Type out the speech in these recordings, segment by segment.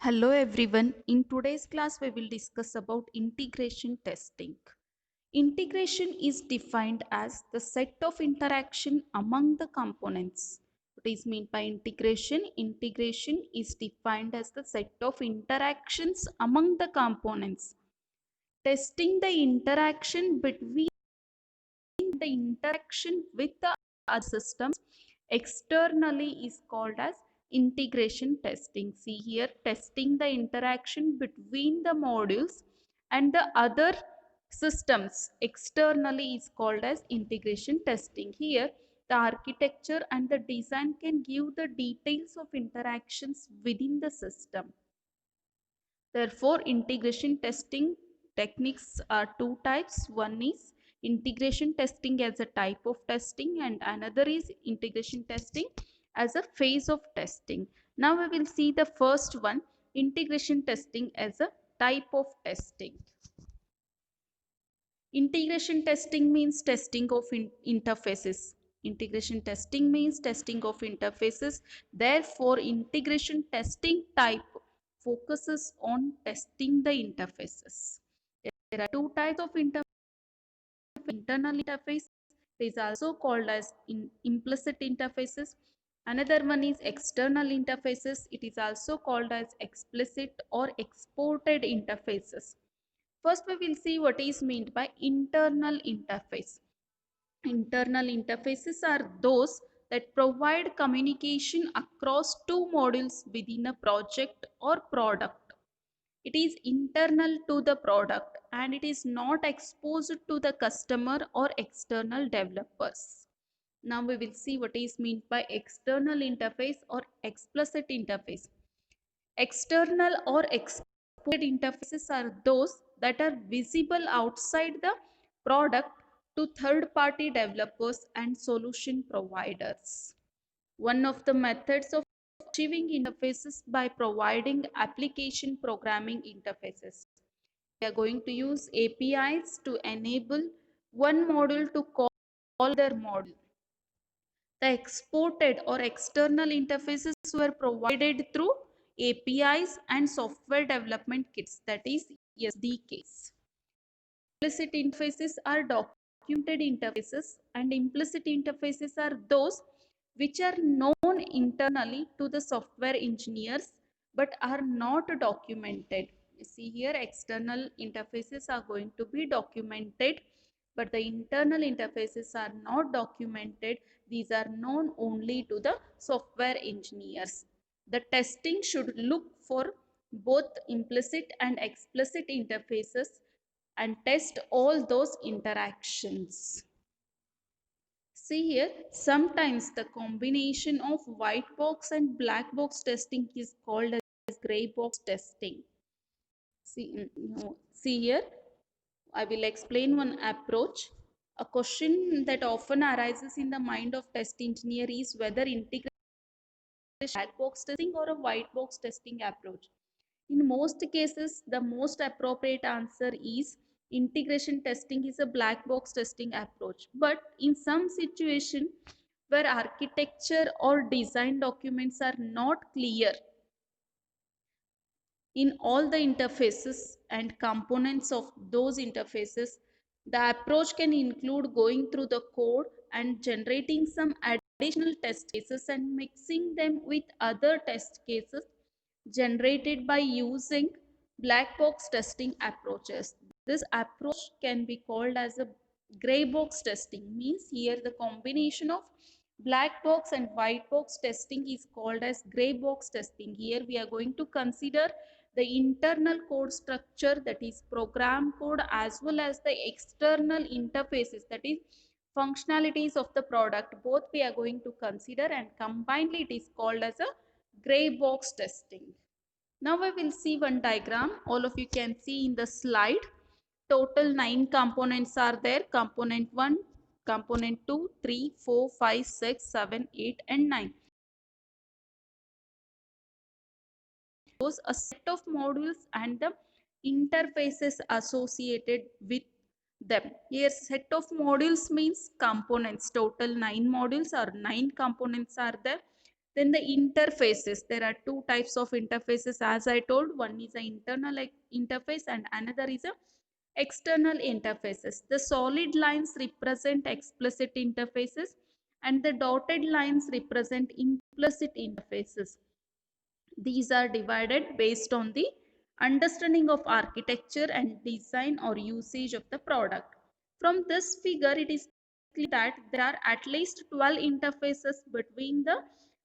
Hello everyone. In today's class we will discuss about integration testing. Integration is defined as the set of interaction among the components. What is meant by integration? Integration is defined as the set of interactions among the components. Testing the interaction between the interaction with the other systems externally is called as integration testing. See here, testing the interaction between the modules and the other systems externally is called as integration testing. Here the architecture and the design can give the details of interactions within the system. Therefore, integration testing techniques are two types. One is integration testing as a type of testing and another is integration testing as a phase of testing. Now we will see the first one, integration testing as a type of testing. Integration testing means testing of interfaces. Integration testing means testing of interfaces. Therefore, integration testing type focuses on testing the interfaces. There are two types of internal interface. It is also called as implicit interfaces. Another one is external interfaces. It is also called as explicit or exported interfaces. First, we will see what is meant by internal interface. Internal interfaces are those that provide communication across two modules within a project or product. It is internal to the product and it is not exposed to the customer or external developers. Now we will see what is meant by external interface or explicit interface. External or exported interfaces are those that are visible outside the product to third-party developers and solution providers. One of the methods of achieving interfaces by providing application programming interfaces. We are going to use APIs to enable one module to call their module. The exported or external interfaces were provided through APIs and software development kits, that is SDKs. Implicit interfaces are documented interfaces and implicit interfaces are those which are known internally to the software engineers but are not documented. You see here, external interfaces are going to be documented but the internal interfaces are not documented. These are known only to the software engineers. The testing should look for both implicit and explicit interfaces and test all those interactions. See here, sometimes the combination of white box and black box testing is called as gray box testing. See here, I will explain one approach. A question that often arises in the mind of test engineer is whether integration black box testing or a white box testing approach. In most cases, the most appropriate answer is integration testing is a black box testing approach. But in some situation where architecture or design documents are not clear in all the interfaces and components of those interfaces, the approach can include going through the code and generating some additional test cases and mixing them with other test cases generated by using black box testing approaches. This approach can be called as a gray box testing, means here the combination of black box and white box testing is called as gray box testing. Here we are going to consider the internal code structure, that is program code, as well as the external interfaces, that is functionalities of the product. Both we are going to consider and combined it is called as a gray box testing. Now we will see one diagram. All of you can see in the slide. Total 9 components are there. Component 1, component 2, 3, 4, 5, 6, 7, 8 and 9. A set of modules and the interfaces associated with them. Here set of modules means components. Total 9 modules or 9 components are there. Then the interfaces, there are two types of interfaces as I told. One is an internal interface and another is a external interfaces. The solid lines represent explicit interfaces and the dotted lines represent implicit interfaces. These are divided based on the understanding of architecture and design or usage of the product. From this figure, it is clear that there are at least 12 interfaces between the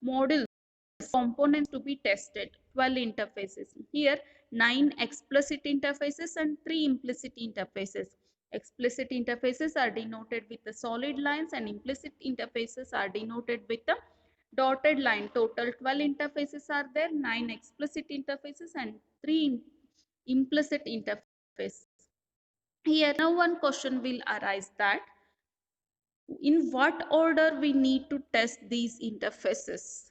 modules components to be tested. 12 interfaces. Here 9 explicit interfaces and 3 implicit interfaces. Explicit interfaces are denoted with the solid lines and implicit interfaces are denoted with the dotted line. Total 12 interfaces are there, 9 explicit interfaces and 3 implicit interfaces. Here now one question will arise that in what order we need to test these interfaces.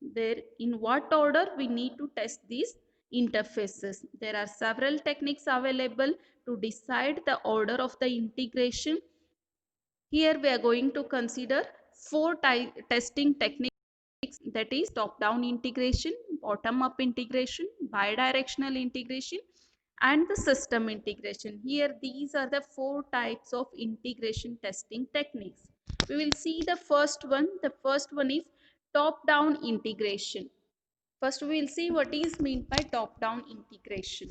There, in what order we need to test these interfaces. There are several techniques available to decide the order of the integration. Here we are going to consider four testing techniques, that is top down integration, bottom up integration, bidirectional integration and the system integration. Here these are the four types of integration testing techniques. We will see the first one. The first one is top down integration. First we will see what is meant by top down integration.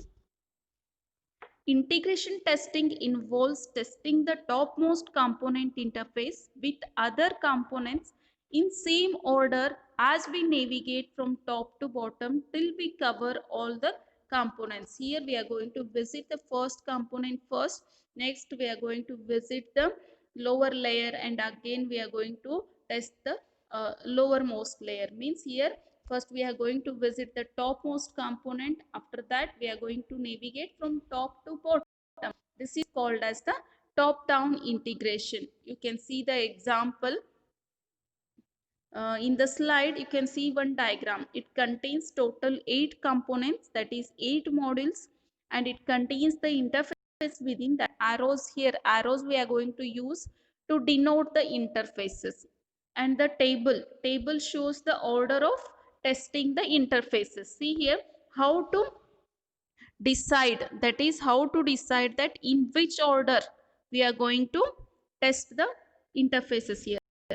Integration testing involves testing the topmost component interface with other components in same order as we navigate from top to bottom till we cover all the components. Here we are going to visit the first component first. Next we are going to visit the lower layer and again we are going to test the lowermost layer. Means here first we are going to visit the topmost component. After that we are going to navigate from top to bottom. This is called as the top down integration. You can see the example in the slide. You can see one diagram. It contains total 8 components, that is 8 modules, and it contains the interface within the arrows. Here arrows we are going to use to denote the interfaces, and the table shows the order of testing the interfaces. See here how to decide, that is how to decide that in which order we are going to test the interfaces.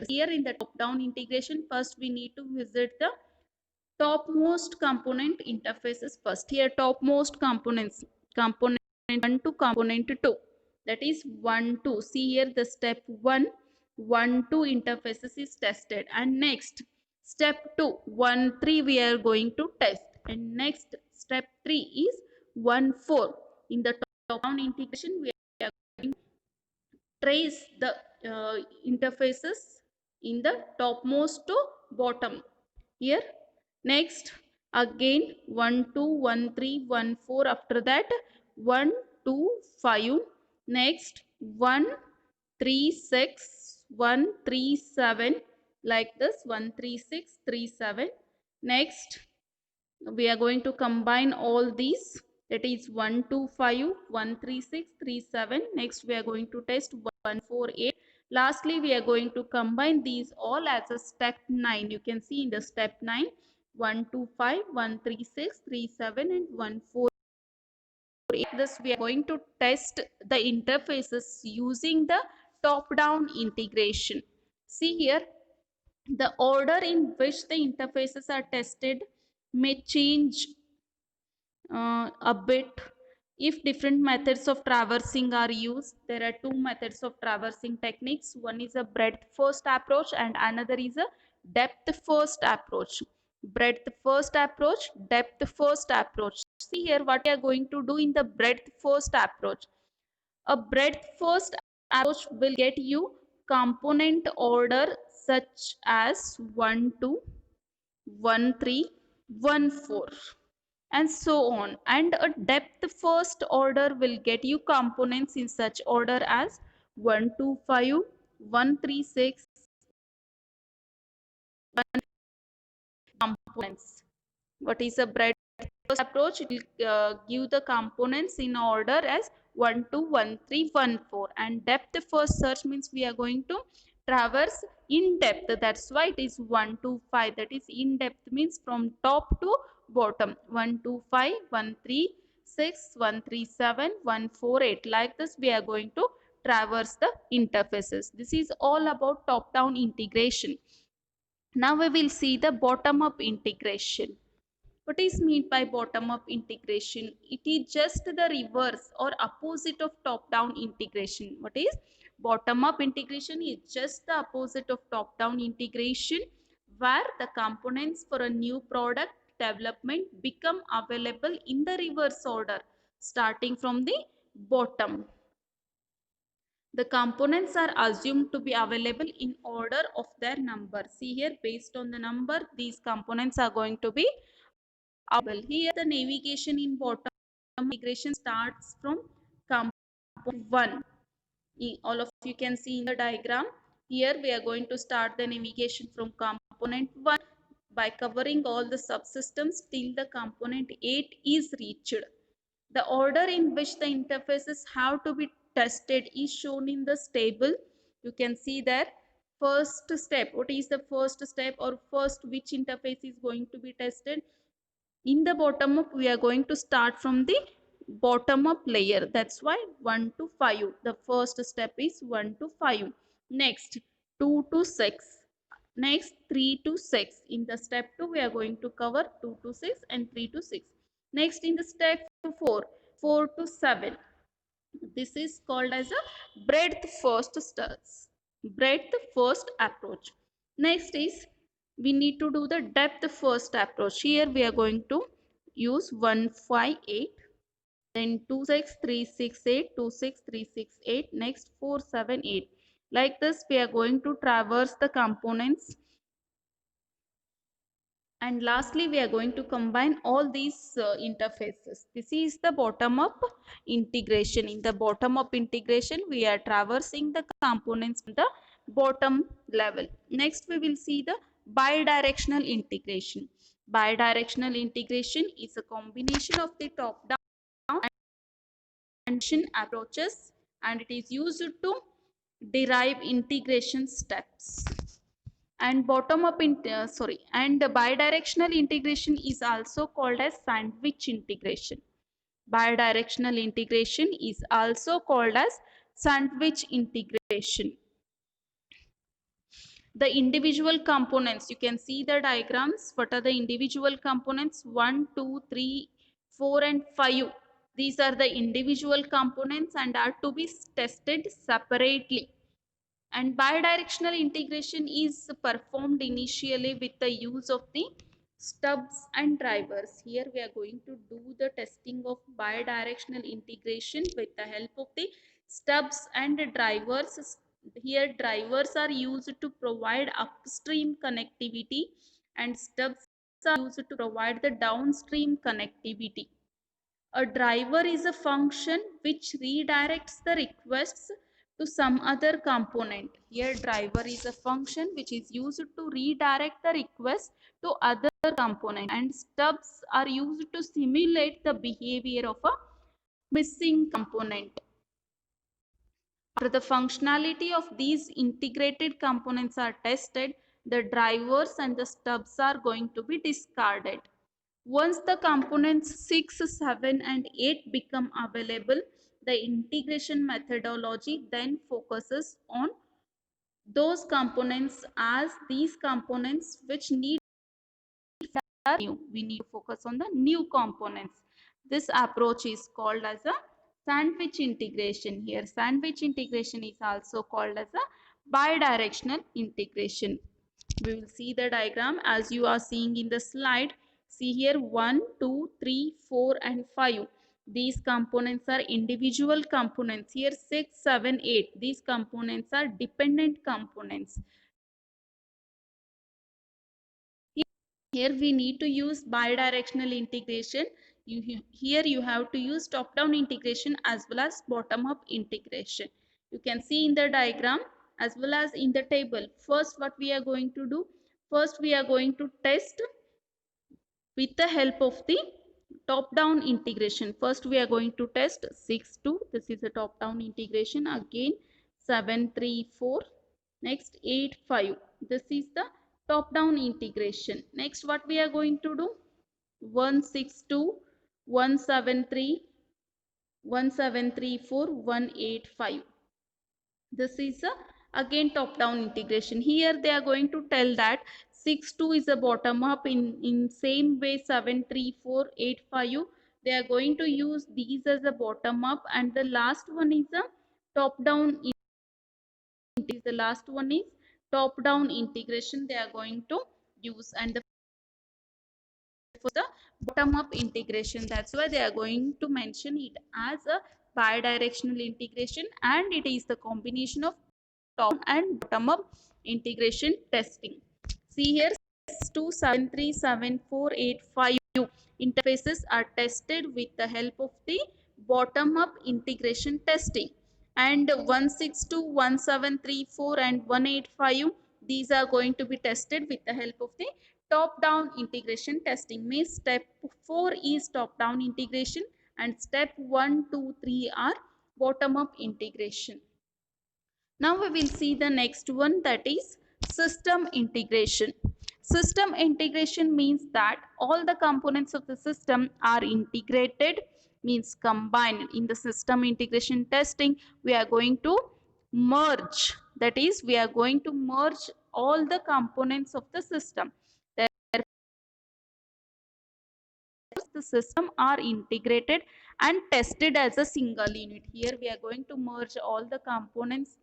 Here in the top down integration, first we need to visit the topmost component interfaces first. Here topmost components, component 1 to component 2, that is 1 2. See here the step 1 1 2 interfaces is tested, and next step 2 1 3 we are going to test, and next step 3 is 1 4. In the top down integration we are going to trace the interfaces in the topmost to bottom. Here next again 1 2 1 3 1 4. After that 1 2 5. Next 1 3 6 1 3 7, like this 1 3 6 3 7. Next we are going to combine all these, that is 1 2 5 1 3 6 3 7. Next we are going to test 1 4 8. Lastly we are going to combine these all as a step 9. You can see in the step 9 1 2 5 1 3 6 3 7 and 1 4 8. This we are going to test the interfaces using the top down integration. See here the order in which the interfaces are tested may change a bit if different methods of traversing are used. There are two methods of traversing techniques. One is a breadth first approach and another is a depth first approach. Breadth first approach, depth first approach. See here what we are going to do in the breadth first approach. A breadth first approach will get you component order such as 1 2 1 3 1 4 and so on, and a depth first order will get you components in such order as 1 2 5 1 3 6 components. What is a breadth first approach? It will give the components in order as 1 2 1 3 1 4, and depth first search means we are going to traverse in depth. That's why it is 1 to 5. That is in depth means from top to bottom. 1 2 5, 1 3 6, 1 3 7, 1 4 8. Like this we are going to traverse the interfaces. This is all about top down integration. Now we will see the bottom up integration. What is meant by bottom up integration? It is just the reverse or opposite of top down integration. What is bottom up integration? Is just the opposite of top down integration, where the components for a new product development become available in the reverse order, starting from the bottom. The components are assumed to be available in order of their number. See here, based on the number, these components are going to be available. Here, the navigation in bottom integration starts from component 1. All of you can see in the diagram. Here, we are going to start the navigation from component 1 by covering all the subsystems till the component 8 is reached. The order in which the interfaces have to be tested is shown in this table. You can see that first step. What is the first step, or first which interface is going to be tested? In the bottom up, we are going to start from the bottom up layer. That's why 1 to 5. The first step is 1 to 5. Next 2 to 6. Next 3 to 6. In the step 2, we are going to cover 2 to 6 and 3 to 6. Next in the step 4, 4 to 7. This is called as a breadth first approach. Next is we need to do the depth first approach. Here we are going to use 158, then 26368, 26368, next 478. Like this we are going to traverse the components, and lastly we are going to combine all these interfaces. This is the bottom up integration. In the bottom up integration, we are traversing the components from the bottom level. Next we will see the bidirectional integration. Bidirectional integration is a combination of the top down and approaches, and it is used to derive integration steps. And bottom up and the bidirectional integration is also called as sandwich integration. Bidirectional integration is also called as sandwich integration. The individual components, you can see the diagrams. What are the individual components? 1 2 3 4 and 5. These are the individual components and are to be tested separately. And bidirectional integration is performed initially with the use of the stubs and drivers. Here we are going to do the testing of bidirectional integration with the help of the stubs and drivers. Here drivers are used to provide upstream connectivity and stubs are used to provide the downstream connectivity. A driver is a function which redirects the requests to some other component. Here driver is a function which is used to redirect the request to other component, and stubs are used to simulate the behavior of a missing component. After the functionality of these integrated components are tested, the drivers and the stubs are going to be discarded. Once the components 6, 7 and 8 become available, the integration methodology then focuses on those components as these components which need new. We need to focus on the new components. This approach is called as a sandwich integration. Here sandwich integration is also called as a bidirectional integration. We will see the diagram as you are seeing in the slide. See here 1 2 3 4 and 5. These components are individual components. Here 6 7 8. These components are dependent components. Here we need to use bidirectional integration. Here you have to use top down integration as well as bottom up integration. You can see in the diagram as well as in the table. First what we are going to do, first we are going to test with the help of the top down integration. First we are going to test 6 2. This is a top down integration. Again 7 3 4. Next 8 5. This is the top down integration. Next what we are going to do? 162 173 1734 185. This is a again top down integration. Here they are going to tell that 62 is a bottom up, in same way 73485 they are going to use these as a bottom up, and the last one is a top down. The last one is top down integration they are going to use, and the for the bottom up integration, that's why they are going to mention it as a bidirectional integration, and it is the combination of top and bottom up integration testing. See here, 2737485 interfaces are tested with the help of the bottom up integration testing, and 162 1734 and 185, these are going to be tested with the help of the top down integration testing. Means step 4 is top down integration, and step 1 2 3 are bottom up integration. Now we will see the next one, that is system integration. System integration means that all the components of the system are integrated, means combined. In the system integration testing, we are going to merge, that is we are going to merge all the components of the system. The system are integrated and tested as a single unit. Here we are going to merge all the components of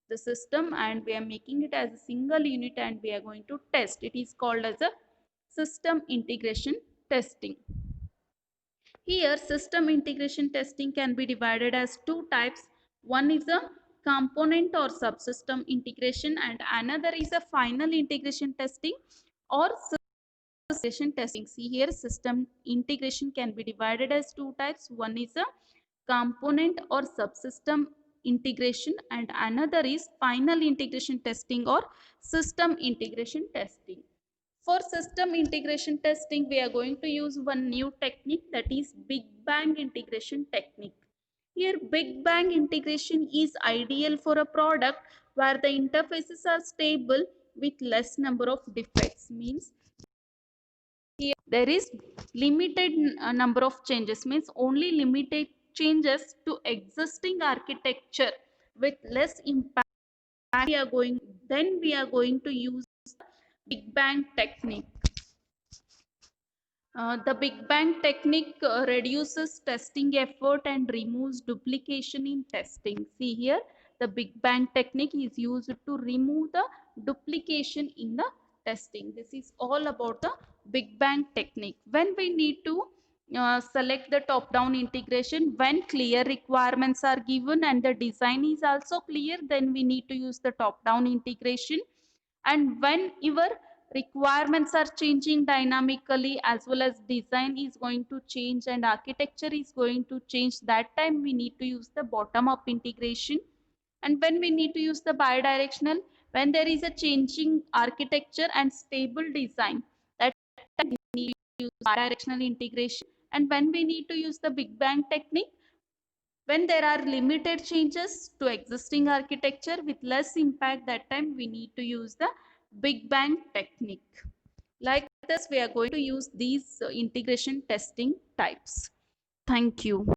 the system and we are making it as a single unit, and we are going to test. It is called as a system integration testing. Here system integration testing can be divided as two types. One is a component or subsystem integration, and another is a final integration testing or integration testing. See here, system integration can be divided as two types. One is a component or subsystem integration, and another is final integration testing or system integration testing. For system integration testing, we are going to use one new technique, that is Big Bang integration technique. Here Big Bang integration is ideal for a product where the interfaces are stable with less number of defects. Means here there is limited number of changes, means only limited changes to existing architecture with less impact. We are going Then we are going to use Big Bang technique. The Big Bang technique reduces testing effort and removes duplication in testing. See here, the Big Bang technique is used to remove the duplication in the testing. This is all about the Big Bang technique. When we need to select the top-down integration, when clear requirements are given and the design is also clear, then we need to use the top-down integration. And when your requirements are changing dynamically, as well as design is going to change and architecture is going to change, that time we need to use the bottom up integration. And when we need to use the bidirectional, when there is a changing architecture and stable design, that time we need to use bidirectional integration. And when we need to use the Big Bang technique, when there are limited changes to existing architecture with less impact, that time we need to use the Big Bang technique. Like this, we are going to use these integration testing types. Thank you.